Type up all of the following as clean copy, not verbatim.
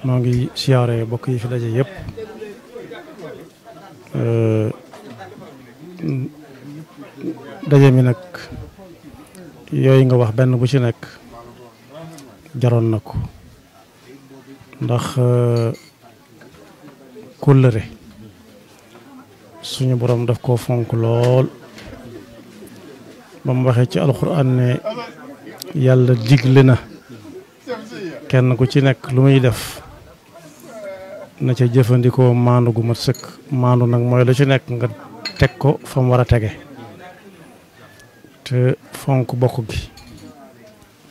noo ngi siyaare bokk yi fi daje yëpp daje mi nag yooyu nga wax benn bu ci nekk jaroon na ko ndax kóllëre suñu borom daf koo fonk lool ba mu waxee ci alxuraan ne yàlla digle na kenn ku ci nekk lu muy def na ca jëfandikoo maandu gu mat sëkk maandu nag mooy lu ci nekk nga teg ko fa mu war a tege te fonk bokk gi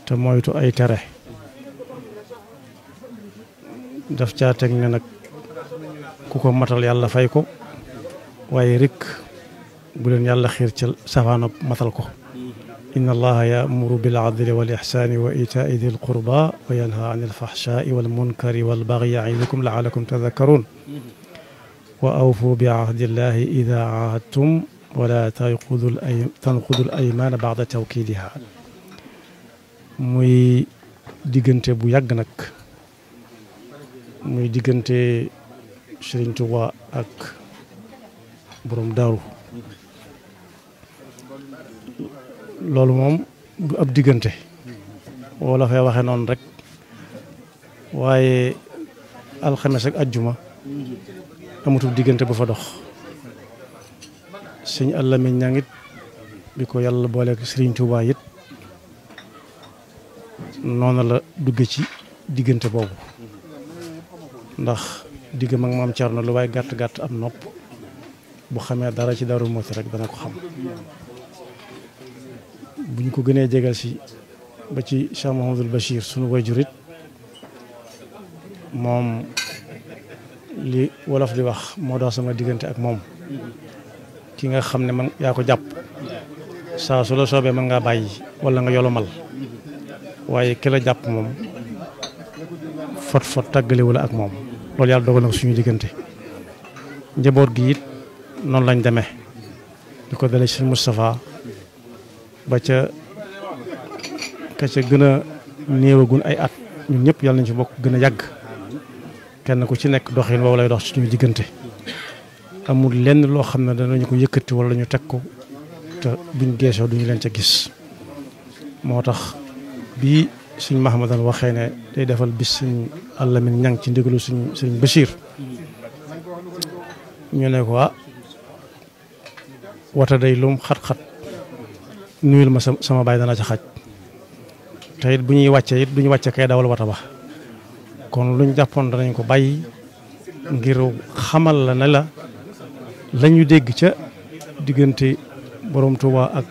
te moytu ay tere daf caa teg ne nag ku ko matal yàlla fay ko waaye rek bu leen yàlla xiir ca safaano matal ko inna allaha ya'muru bil adli wal ihsani wa ita'i dhil qurba wa yanha 'anil fahsha'i wal munkari wal baghi ya'idukum la'allakum tadhakkarun wa awfu bi 'ahdi llahi idha 'ahadtum wa la tanqudu al aymana ba'da tawkidiha muy diggante bu yàgg nag muy diggante Serigne Touba ak borom daaru loolu moom du ab diggante wala fay waxe noonu rek waaye alxames ak ajjuma amutul diggante bu fa dox sëñ Alamin ñangit bi ko yàlla booleek Serigne Touba it noonu la dugge ci diggante boobu ndax digg mag maam Cerno lu waaye gàtt-gàtt am nopp bu xamee dara ci Daaru Muxti rek dana ko xam bu ñu ko gënee jegal si ba ci Cheikh Mouhamadoul Bachir sunu wajurit moom li wolof di wax moo dox sama diggante ak moom ki nga xam ne man yaa ko jàpp saa su la soobee mën ngaa bàyyi wala nga yolomal waaye ki la jàpp moom fot tàggaliwula ak moom loolu yàlla dogal na ko suñu diggante njaboot gi it noonu lañ demee di ko dalee ci Moustapha ba ca ka ca gën a néewagun ay at ñun ñëpp yàlla nañ ci bokk gën a yàgg kenn ku ci nekk doxin woowu lay dox suñu diggante amul lenn loo xam ne danañu ko yëkkati wala ñu teg ko te buñ geesoo duñu leen ca gis moo tax bii suñ Mahamadan waxee ne day defal bis suñ Alamin ñang ci ndigalu suñ Bachir ñu ne ko wata day lum xat-xat nuyul ma sama baay dana ca xaj te it bu ñuy wàcce it duñu wàcce kay dawal wata ba kon luñ jàppoon danañ ko bàyyi ngir xamal la ne la ñu dégg ca diggante borom Touba ak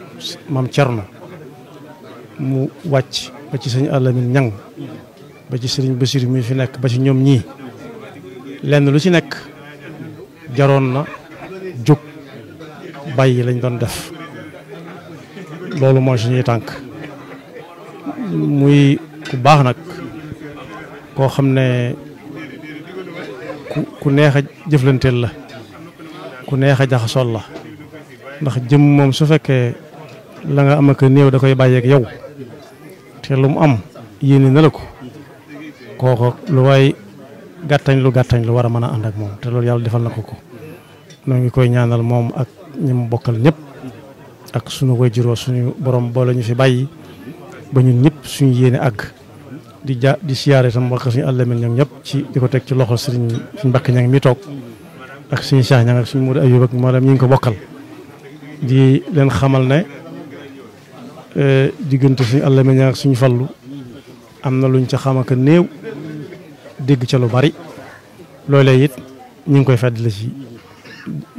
maam Cerno mu wàcc ba ci sëñ Alamin ñang ba ci sëriñ Bachir mi fi nekk ba ci ñoom ñii lenn lu ci nekk jaroon na jóg bàyyi lañ doon def loolu mooy suñuy tànk muy ku baax nag koo xam ne ku neex a jëflanteel la ku neex a jaxasool la ndax jëm moom su fekkee la nga am ak néew da koy bàyyeeg yow te lu mu am yéene na la ko kooko lu waay gàttañ lu war a mën a ànd ak moom te loolu yàlla defal na ko noo ngi koy ñaanal moom ak ñi mu bokkal ñëpp ak sunu wayjuroo suñu borom boole ñu fi bàyyi ba ñun ñëpp suñu yéene àgg di siyaare tam wax suñu Alamin ñoom ñëpp ci di ko teg ci loxo suñu Mbàkke ñang mi toog ak suñu Cheikh ñang ak suñu Modou Ayub ak maanaam ñi ngi ko bokkal di leen xamal ne diggante suñu Alamin ñang ak suñu Fallu am na luñ ca xamaka néew dégg ca lu bari loolee it ñu ngi koy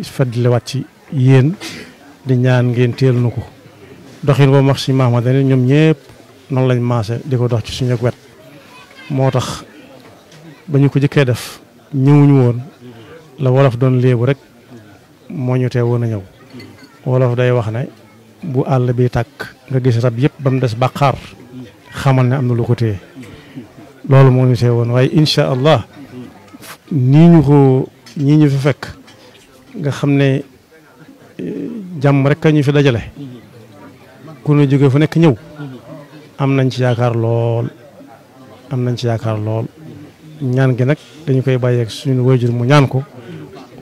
feddliwaat ci yéen di ñaan ngeen teel nu ko doxin boobu wax si Mahmad ne ñoom ñëpp noonu lañ maase di ko dox ci suñu wet moo tax ba ñu ko jëkkee def ñëwuñu woon la wolof doon léebu rek moo ñu tee woon a ñëw wolof day wax ne bu àll bi tàkk nga gis rab yëpp ba mu des bàqaar xamal ne am na lu ko téye loolu moo ñu tee woon waaye incha allah ñii ñu fi fekk nga xam ne jàmm rek ñu fi dajale ku ñu jóge fu nekk ñëw am nañ ci yaakaar lool ñaan gi nag dañu koy bàyyeeg suñu wayjur mu ñaan ko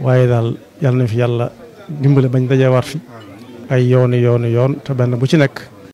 waaye daal yàlla nañ fi yàlla dimbale bañ dajewaat fi ay yoon te benn bu ci nekk